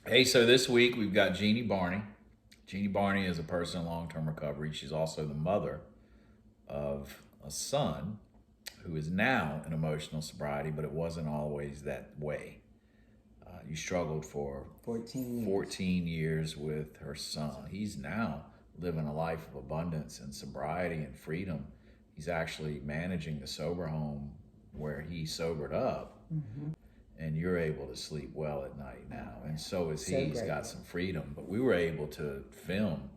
Hey, so this week we've got Jeannie Barney. Jeannie Barney is a person in long term recovery. She's also the mother of a son who is now in emotional sobriety, but it wasn't always that way. You struggled for 14 years. 14 years with her son. He's now living a life of abundance and sobriety and freedom. He's actually managing the sober home where he sobered up, and you're able to sleep well at night now, and so is he. So He's got grateful. some freedom. But we were able to film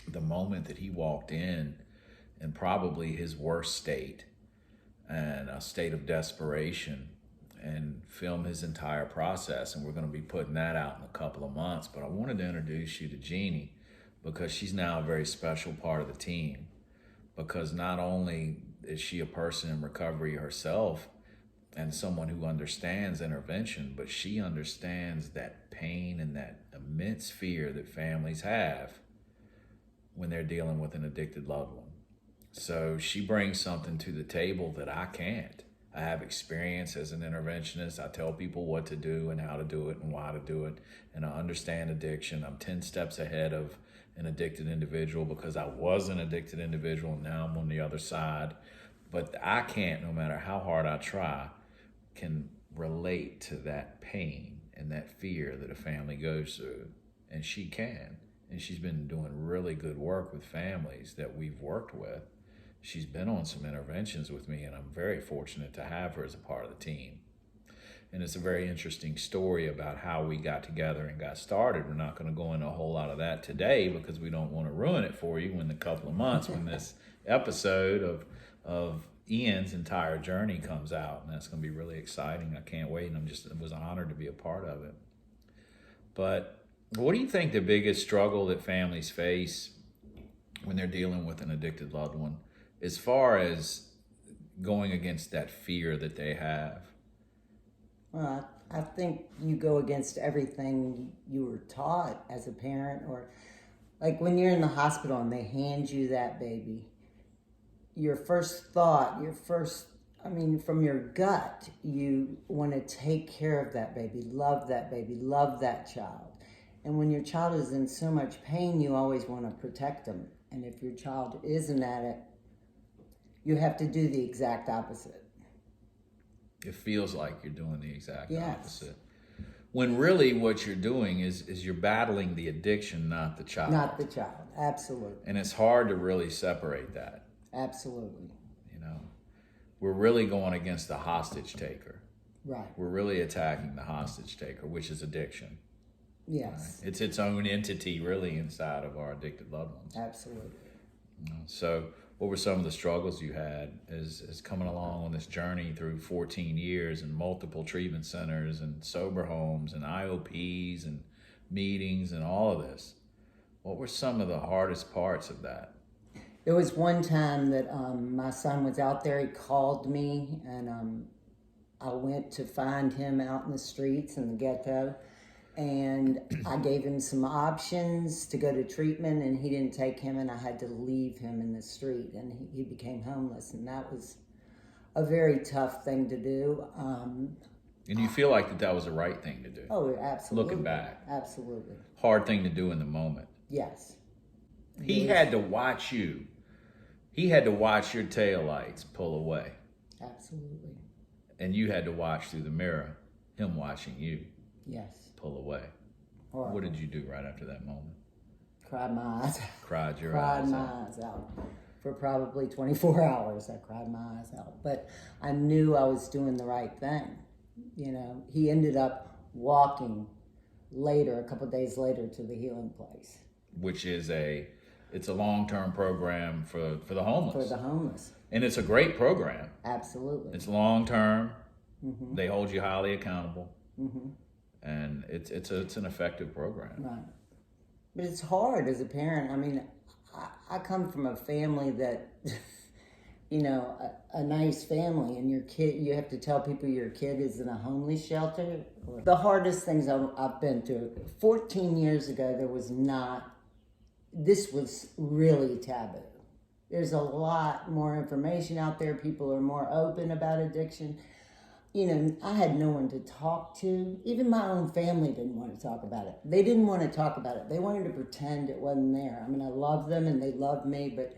the moment that he walked in probably his worst state and a state of desperation, and film his entire process. And we're going to be putting that out in a couple of months. But I wanted to introduce you to Jeannie because she's now a very special part of the team, because not only is she a person in recovery herself and someone who understands intervention, but she understands that pain and that immense fear that families have when they're dealing with an addicted loved one. So she brings something to the table that I can't. I have experience as an interventionist. I tell people what to do and how to do it and why to do it. And I understand addiction. I'm 10 steps ahead of an addicted individual because I was an addicted individual and now I'm on the other side. But I can't, no matter how hard I try, can relate to that pain and that fear that a family goes through. And she can. And she's been doing really good work with families that we've worked with. She's been on some interventions with me, and I'm very fortunate to have her as a part of the team. And it's a very interesting story about how we got together and got started. We're not going to go into a whole lot of that today because we don't want to ruin it for you in a couple of months when this episode of Ian's entire journey comes out. And that's going to be really exciting. I can't wait. And I was honored to be a part of it. But what do you think the biggest struggle that families face when they're dealing with an addicted loved one, as far as going against that fear that they have? Well, I think you go against everything you were taught as a parent, or like when you're in the hospital and they hand you that baby, your first thought, from your gut, you want to take care of that baby, love that child. And when your child is in so much pain, you always want to protect them. And if your child is an addict, you have to do the exact opposite. It feels like you're doing the exact Yes. opposite. When really what you're doing is you're battling the addiction, not the child. Not the child, absolutely. And it's hard to really separate that. Absolutely. You know, we're really going against the hostage taker. Right. We're really attacking the hostage taker, which is addiction. Yes. Right? It's its own entity really inside of our addicted loved ones. Absolutely. So what were some of the struggles you had as coming along on this journey through 14 years and multiple treatment centers and sober homes and IOPs and meetings and all of this? What were some of the hardest parts of that? There was one time that my son was out there. He called me, and I went to find him out in the streets in the ghetto. And I gave him some options to go to treatment, and he didn't take him, and I had to leave him in the street, and he became homeless. And that was a very tough thing to do. And you feel like that was the right thing to do? Oh, absolutely. Looking back. Absolutely. Hard thing to do in the moment. Yes. He had to watch you. He had to watch your taillights pull away. Absolutely. And you had to watch through the mirror, him watching you Yes. pull away. Horrible. What did you do right after that moment? Cried my eyes out. Cried your Cried eyes my out. eyes out. For probably 24 hours, I cried my eyes out. But I knew I was doing the right thing. You know, he ended up walking later, a couple of days later, to the healing place. Which is it's a long-term program for the homeless. For the homeless. And it's a great program. Absolutely. It's long-term. Mm-hmm. They hold you highly accountable. Mm-hmm. And it's an effective program. Right. But it's hard as a parent. I mean, I come from a family that, you know, a nice family, and your kid, you have to tell people your kid is in a homeless shelter. The hardest things I've been through. 14 years ago, this was really taboo. There's a lot more information out there. People are more open about addiction. I had no one to talk to. Even my own family didn't want to talk about it. They didn't want to talk about it. They wanted to pretend it wasn't there. I mean, I love them and they loved me, but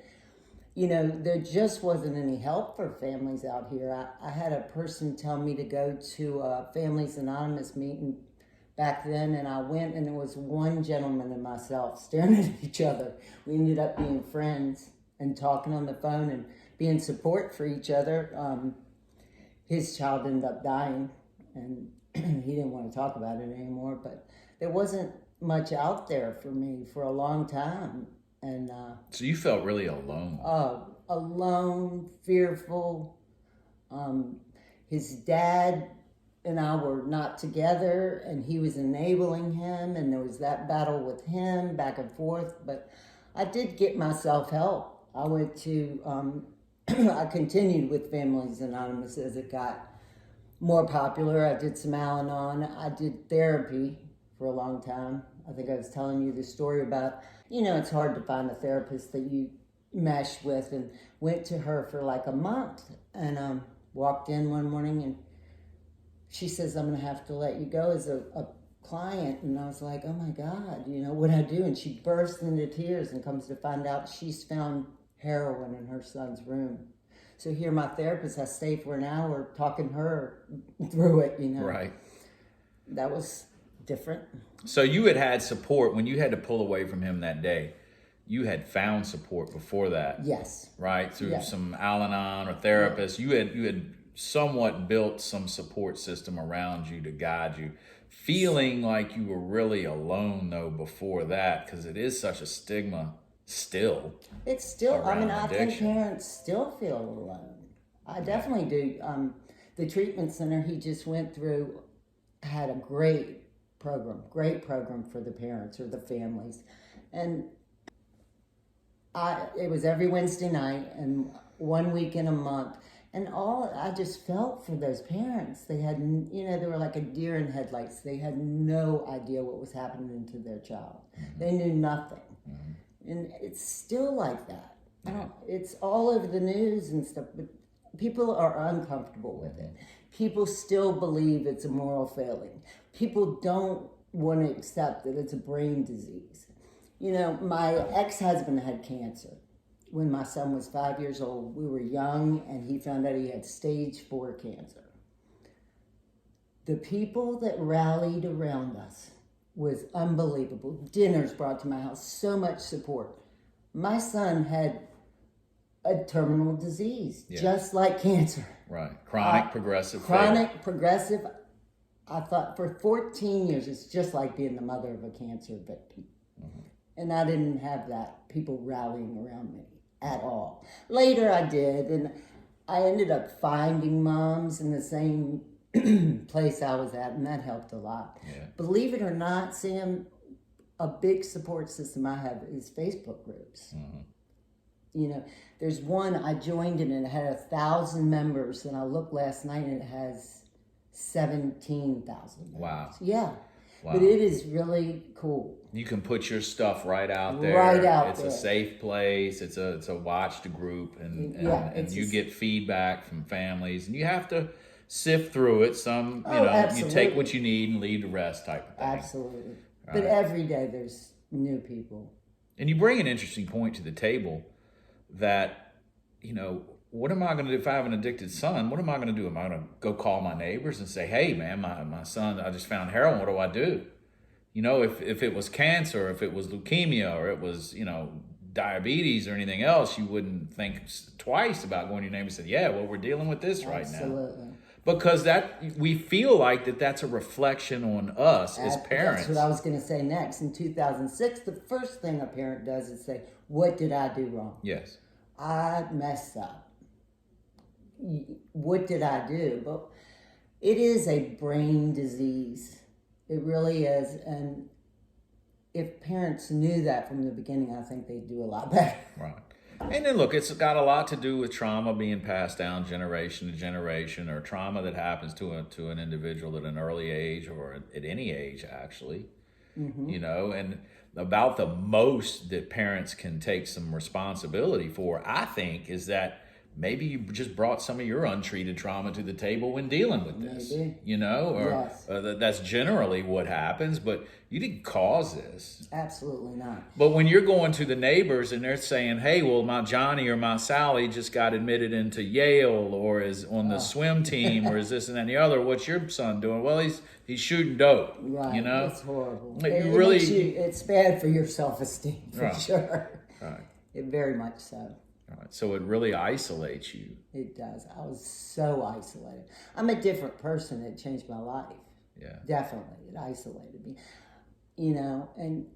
there just wasn't any help for families out here. I had a person tell me to go to a Families Anonymous meeting back then, and I went, and it was one gentleman and myself staring at each other. We ended up being friends and talking on the phone and being support for each other. His child ended up dying, and he didn't want to talk about it anymore, but there wasn't much out there for me for a long time. And so you felt really alone. Alone, fearful. His dad and I were not together, and he was enabling him, and there was that battle with him back and forth. But I did get myself help. I went to, I continued with Families Anonymous as it got more popular. I did some Al-Anon. I did therapy for a long time. I think I was telling you the story about, it's hard to find a therapist that you mesh with, and went to her for like a month, and walked in one morning, and she says, I'm going to have to let you go as a client. And I was like, oh my God, what'd I do? And she burst into tears, and comes to find out she's found heroin in her son's room. So here my therapist, I stayed for an hour talking her through it, Right. That was different. So you had support when you had to pull away from him that day. You had found support before that. Yes. Right? Through Yes. some Al-Anon or therapists. Yeah. You had somewhat built some support system around you to guide you. Feeling like you were really alone though before that, because it is such a stigma still. It's still, I addiction. think parents still feel alone. I definitely do. The treatment center he just went through had a great program for the parents or the families. And it was every Wednesday night and 1 week in a month. And I just felt for those parents. They had, they were like a deer in headlights. They had no idea what was happening to their child. Mm-hmm. They knew nothing. Mm-hmm. And it's still like that. It's all over the news and stuff, but people are uncomfortable with it. People still believe it's a moral failing. People don't want to accept that it's a brain disease. My ex-husband had cancer. When my son was 5 years old, we were young, and he found out he had stage 4 cancer. The people that rallied around us was unbelievable. Dinners brought to my house, so much support. My son had a terminal disease, just like cancer. Right. Chronic progressive. Progressive. I thought for 14 years, it's just like being the mother of a cancer victim. Mm-hmm. And I didn't have that, people rallying around me at all. Later I did, and I ended up finding moms in the same place I was at, and that helped a lot. Yeah. Believe it or not, Sam, a big support system I have is Facebook groups. Mm-hmm. There's one I joined in, and it had 1,000 members, and I looked last night and it has 17,000 members. Wow. Yeah. Wow. But it is really cool. You can put your stuff right out there. It's a safe place. It's a watched group, and you get feedback from families, and you have to sift through it. Some, you take what you need and leave the rest type of thing. Absolutely. Right. But every day there's new people. And you bring an interesting point to the table that, what am I going to do if I have an addicted son? What am I going to do? Am I going to go call my neighbors and say, hey, man, my son, I just found heroin. What do I do? If it was cancer, if it was leukemia, or it was, diabetes or anything else, you wouldn't think twice about going to your neighbor and say, yeah, well, we're dealing with this right now. Absolutely. Because we feel like that's a reflection on us as parents. That's what I was going to say next. In 2006, the first thing a parent does is say, what did I do wrong? Yes. I messed up. What did I do? But it is a brain disease. It really is. And if parents knew that from the beginning, I think they'd do a lot better. Right. And then look, it's got a lot to do with trauma being passed down generation to generation, or trauma that happens to an individual at an early age, or at any age, actually. Mm-hmm. And about the most that parents can take some responsibility for, I think, is that maybe you just brought some of your untreated trauma to the table when dealing with this, Maybe. or Yes. that's generally what happens, but you didn't cause this. Absolutely not. But when you're going to the neighbors and they're saying, hey, well, my Johnny or my Sally just got admitted into Yale or is on the swim team or is this and that and the other, what's your son doing? Well, he's shooting dope, Right. It's horrible. Like, It really, makes it's bad for your self-esteem, for sure. Right. It very much so. Right. So it really isolates you. It does. I was so isolated. I'm a different person. It changed my life. Yeah. Definitely. It isolated me. And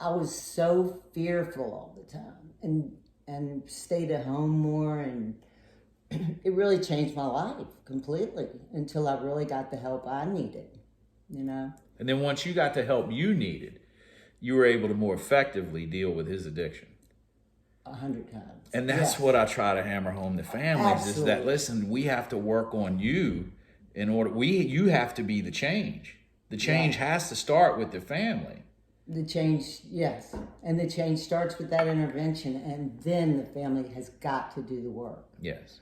I was so fearful all the time and stayed at home more, and it really changed my life completely until I really got the help I needed, And then once you got the help you needed, you were able to more effectively deal with his addiction. 100 times. And that's what I try to hammer home to families. Absolutely. Is that, listen, we have to work on you in order, you have to be the change. The change has to start with the family. The change, yes. And the change starts with that intervention, and then the family has got to do the work. Yes.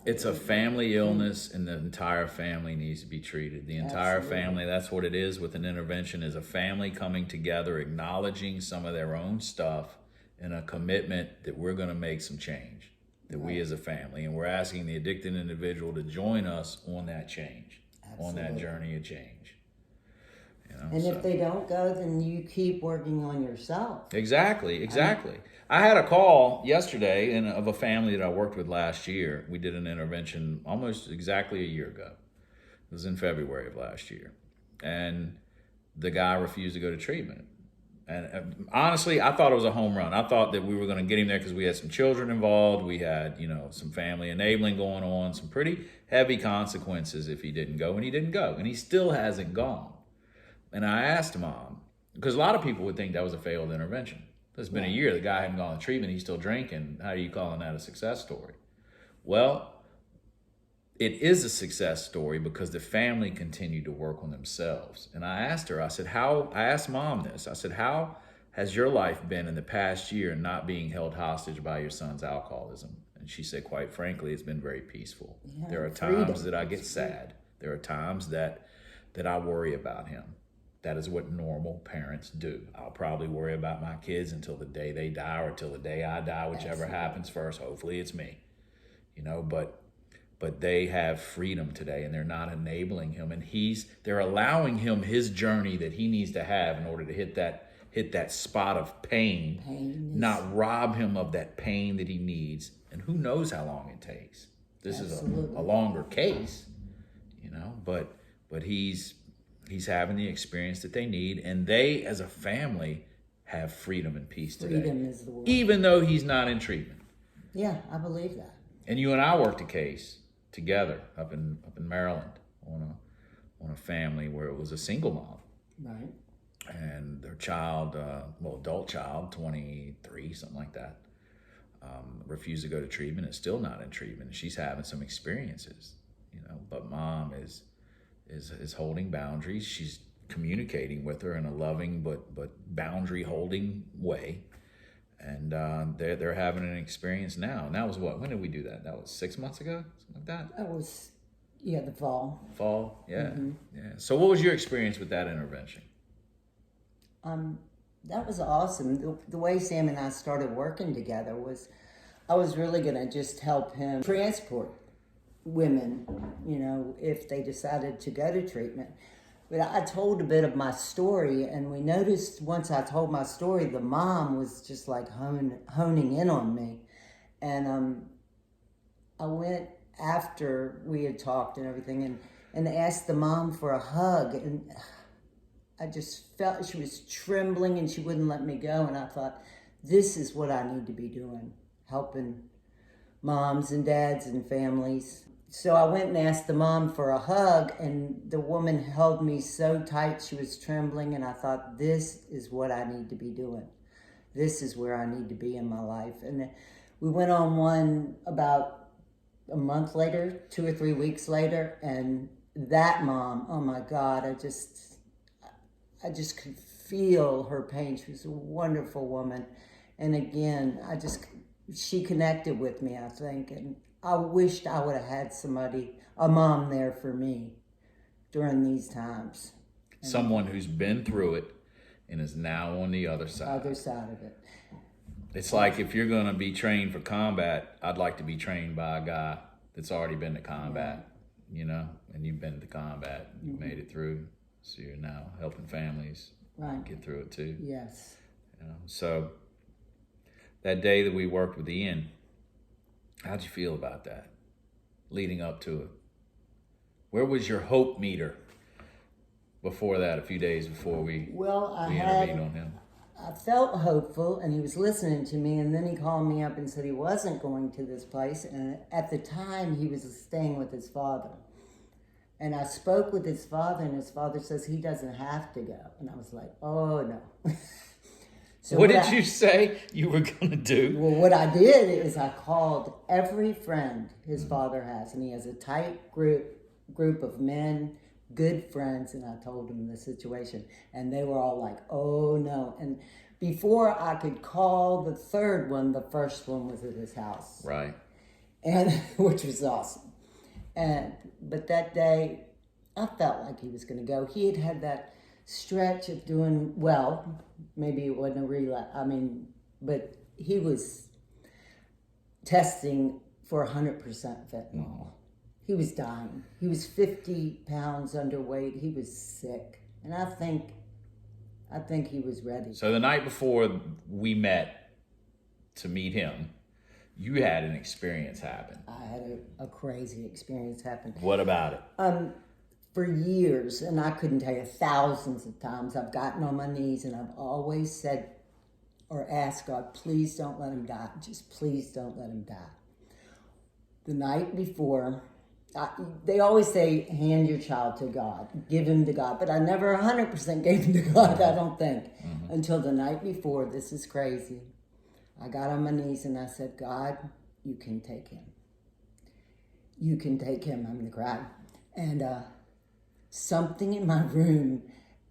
It's a family illness, and the entire family needs to be treated. The entire family, that's what it is with an intervention, is a family coming together, acknowledging some of their own stuff, and a commitment that we're going to make some change, that we as a family. And we're asking the addicted individual to join us on that change, on that journey of change. And if they don't go, then you keep working on yourself. Exactly. I had a call yesterday of a family that I worked with last year. We did an intervention almost exactly a year ago. It was in February of last year. And the guy refused to go to treatment. And honestly, I thought it was a home run. I thought that we were going to get him there because we had some children involved. We had, some family enabling going on, some pretty heavy consequences if he didn't go. And he didn't go. And he still hasn't gone. And I asked Mom, because a lot of people would think that was a failed intervention. It's been a year. The guy hadn't gone to treatment. He's still drinking. How are you calling that a success story? Well, it is a success story because the family continued to work on themselves. And I asked her, I asked Mom this. I said, how has your life been in the past year not being held hostage by your son's alcoholism? And she said, quite frankly, it's been very peaceful. Yeah, there are times that I get sad. There are times that I worry about him. That is what normal parents do. I'll probably worry about my kids until the day they die or till the day I die, whichever happens first. Hopefully it's me, but they have freedom today, and they're not enabling him, and they're allowing him his journey that he needs to have in order to hit that spot of pain, not rob him of that pain that he needs. And who knows how long it takes. This is a longer case, but he's having the experience that they need, and they, as a family, have freedom and peace today. Freedom is the word. Even though he's not in treatment. Yeah, I believe that. And you and I worked a case together up in Maryland on a family where it was a single mom. Right. And their child, adult child, 23, something like that, refused to go to treatment. Is still not in treatment. She's having some experiences, but Mom is holding boundaries. She's communicating with her in a loving but boundary holding way, and they're having an experience now. And that was when did we do that? That was 6 months ago, something like that. That was the fall. Yeah. So what was your experience with that intervention? That was awesome. The way Sam and I started working together was, I was really going to just help him transport women, if they decided to go to treatment. But I told a bit of my story, and we noticed once I told my story, the mom was just like honing in on me. And I went after we had talked and everything and asked the mom for a hug, and I just felt she was trembling and she wouldn't let me go. And I thought, this is what I need to be doing, helping moms and dads and families. So I went and asked the mom for a hug, and the woman held me so tight, she was trembling, and I thought, this is what I need to be doing. This is where I need to be in my life. And we went on one about a month later, 2 or 3 weeks later, and that mom, oh my God, I just could feel her pain. She was a wonderful woman. And again, she connected with me, I think, and I wished I would have had a mom there for me during these times. Someone who's been through it and is now on the other side. Other side of it. It's like if you're going to be trained for combat, I'd like to be trained by a guy that's already been to combat, you know, and you've been to combat, you made it through, so you're now helping families get through it too. Yes. You know? So that day that we worked with Ian, how'd you feel about that, leading up to it? Where was your hope meter before that, a few days before we intervened on him? I felt hopeful, and he was listening to me, and then he called me up and said he wasn't going to this place, and at the time he was staying with his father. And I spoke with his father, and his father says he doesn't have to go. And I was like, oh, no. So what did you say you were going to do? Well, what I did is I called every friend his father has, and he has a tight group of men, good friends, and I told them the situation, and they were all like, oh no. And before I could call the third one, the first one was at his house, right? And which was awesome. But that day I felt like he was going to go. He had that stretch of doing well. Maybe it wasn't a relapse, but he was testing for 100% fentanyl. He was dying. He was 50 pounds underweight. He was sick. And I think he was ready. So the night before we met to meet him, you had an experience happen. I had a crazy experience happen. What about it? For years, and I couldn't tell you, thousands of times, I've gotten on my knees and I've always said or asked God, please don't let him die. Just please don't let him die. The night before, they always say, hand your child to God, give him to God. But I never 100% gave him to God, I don't think. Until the night before, this is crazy. I got on my knees and I said, God, you can take him. You can take him. I'm going to cry. And something in my room,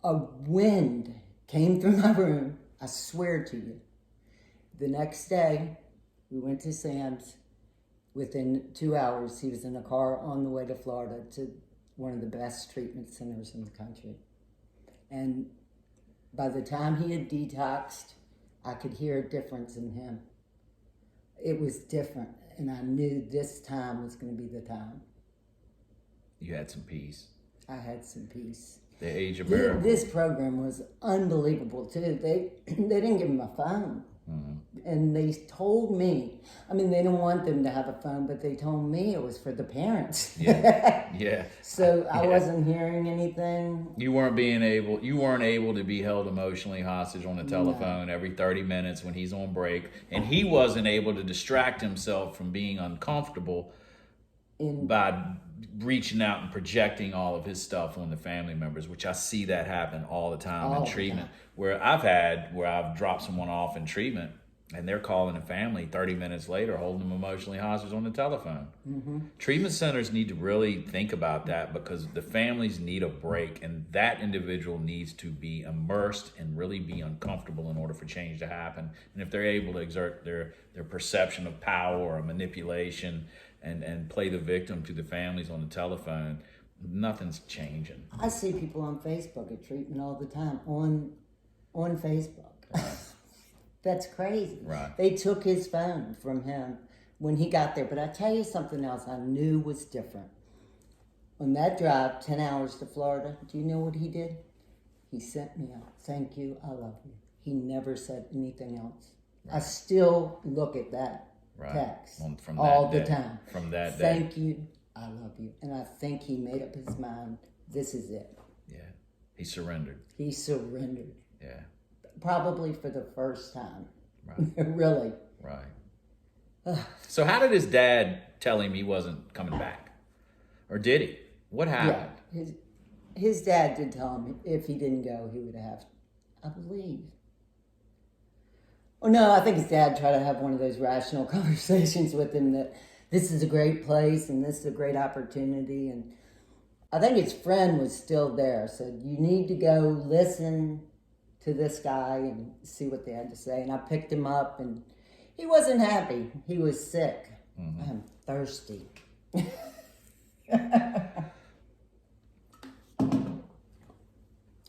a wind came through my room. I swear to you. The next day, we went to Sam's. Within 2 hours, he was in a car on the way to Florida to one of the best treatment centers in the country. And by the time he had detoxed, I could hear a difference in him. It was different, and I knew this time was going to be the time. You had some peace. I had some peace. The age of miracle. This program was unbelievable, too. They didn't give him a phone. And they told me, they didn't want them to have a phone, but they told me it was for the parents. Yeah. So I wasn't hearing anything. You weren't able to be held emotionally hostage on the telephone every 30 minutes when he's on break. And he wasn't able to distract himself from being uncomfortable by reaching out and projecting all of his stuff on the family members, which I see that happen all the time in treatment. Where I've dropped someone off in treatment and they're calling the family 30 minutes later, holding them emotionally hostage on the telephone. Treatment centers need to really think about that, because the families need a break, and that individual needs to be immersed and really be uncomfortable in order for change to happen. And if they're able to exert their perception of power or manipulation and play the victim to the families on the telephone, nothing's changing. I see people on Facebook at treatment all the time, on Facebook. That's crazy. Right. They took his phone from him when he got there. But I tell you something else I knew was different. On that drive, 10 hours to Florida, do you know what he did? He sent me a thank you, I love you. He never said anything else. Right. I still look at that text from all that the time. From that day. Thank you, I love you. And I think he made up his mind, this is it. Yeah. He surrendered. He surrendered. Yeah. Probably for the first time. Right. Really. Right. So how did his dad tell him he wasn't coming back? Or did he? What happened? Yeah. His dad did tell him if he didn't go, he would have, I believe. Oh, no, I think his dad tried to have one of those rational conversations with him that this is a great place and this is a great opportunity. And I think his friend was still there, said, you need to go listen to this guy and see what they had to say. And I picked him up, and He wasn't happy. He was sick. Mm-hmm. I'm thirsty.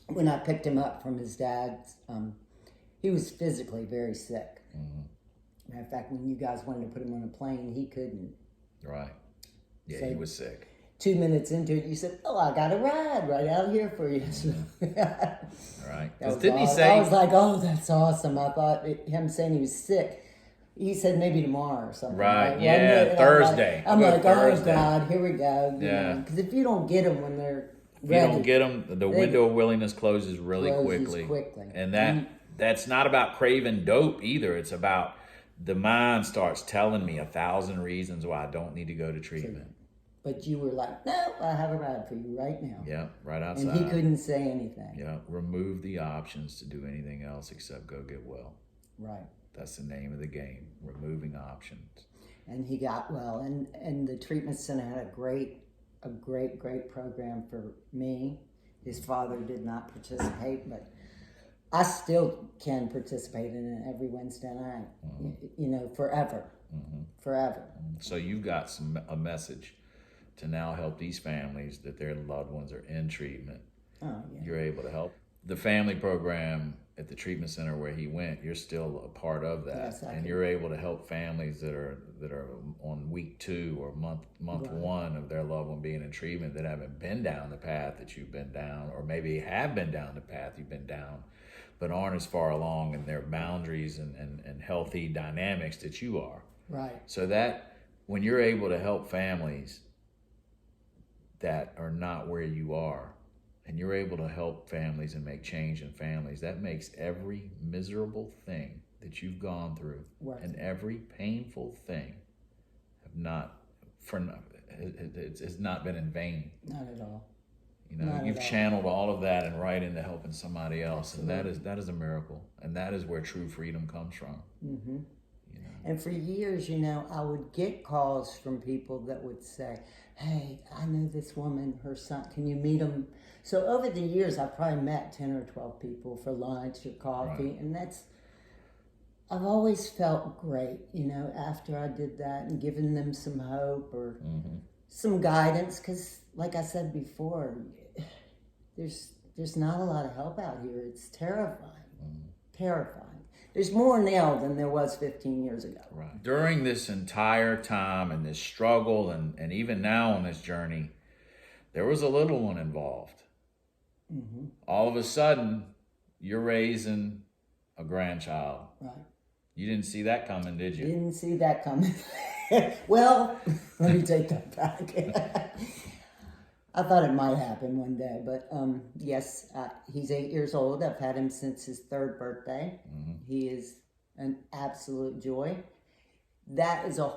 When I picked him up from his dad's, he was physically very sick. Mm-hmm. Matter of fact, when you guys wanted to put him on a plane, he couldn't. Right. Yeah, So he was sick. 2 minutes into it, you said, "Oh, I got a ride right out here for you." Right. Didn't he say? I was like, "Oh, that's awesome." I thought him saying he was sick. He said maybe tomorrow or something. Right. Yeah. Thursday. I'm like, oh Thursday. God, here we go. Yeah. Because if you don't get them when they're If ready, you don't get them, the window of willingness closes really quickly. And that's not about craving dope either. It's about the mind starts telling me 1,000 reasons why I don't need to go to treatment. But you were like, no, I have a ride for you right now. Yeah, right outside. And he couldn't say anything. Yeah, remove the options to do anything else except go get well. Right. That's the name of the game, removing options. And he got well. And the treatment center had a great program for me. His father did not participate, but I still can participate in it every Wednesday night, forever. Mm-hmm. Forever. So you've got a message to now help these families that their loved ones are in treatment. Oh, yeah. You're able to help. The family program at the treatment center where he went, you're still a part of that. Yes, and you're able to help families that are on week 2 or month Right. 1 of their loved one being in treatment that haven't been down the path that you've been down, or maybe have been down the path you've been down, but aren't as far along in their boundaries and healthy dynamics that you are. Right. So that when you're able to help families that are not where you are, and you're able to help families and make change in families, that makes every miserable thing that you've gone through and every painful thing it's not been in vain. Not at all. You've channeled all of that and right into helping somebody else. Absolutely. And that is a miracle. And that is where true freedom comes from. Mm-hmm. And for years, I would get calls from people that would say, hey, I know this woman, her son, can you meet him? So over the years, I probably met 10 or 12 people for lunch or coffee. Right. And I've always felt great, after I did that and given them some hope or some guidance. Because like I said before, there's not a lot of help out here. It's terrifying, terrifying. There's more now than there was 15 years ago. Right. During this entire time and this struggle and even now on this journey, there was a little one involved. Mm-hmm. All of a sudden, you're raising a grandchild. Right. You didn't see that coming, did you? Didn't see that coming. Well, let me take that back. I thought it might happen one day, but yes, he's 8 years old. I've had him since his 3rd birthday. Mm-hmm. He is an absolute joy. That is a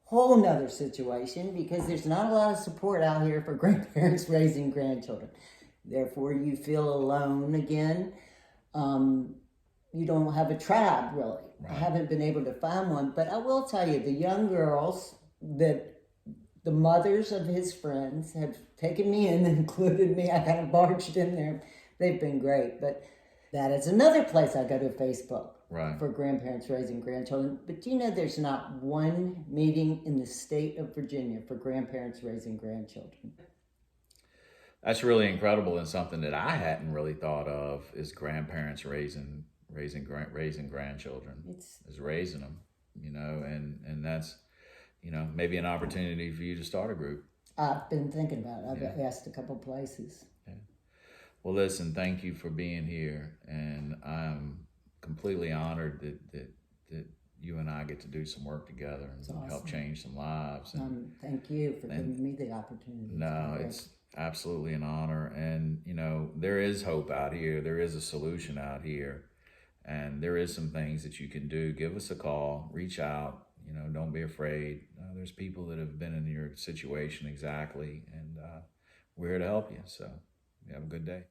whole nother situation because there's not a lot of support out here for grandparents raising grandchildren. Therefore, you feel alone again. You don't have a tribe, really. Right. I haven't been able to find one, but I will tell you, the young girls that the mothers of his friends have taken me in and included me. I kind of barged in there. They've been great. But that is another place I go to Facebook for grandparents raising grandchildren. But there's not one meeting in the state of Virginia for grandparents raising grandchildren. That's really incredible, and something that I hadn't really thought of is grandparents raising grandchildren. Is raising them, and that's maybe an opportunity for you to start a group. I've been thinking about it. I've asked a couple places. Yeah. Well, listen, thank you for being here, and I'm completely honored that you and I get to do some work together and help change some lives. And, thank you for giving me the opportunity. No, it's absolutely an honor, and there is hope out here. There is a solution out here, and there is some things that you can do. Give us a call, reach out. Don't be afraid. There's people that have been in your situation exactly, and we're here to help you. So you have a good day.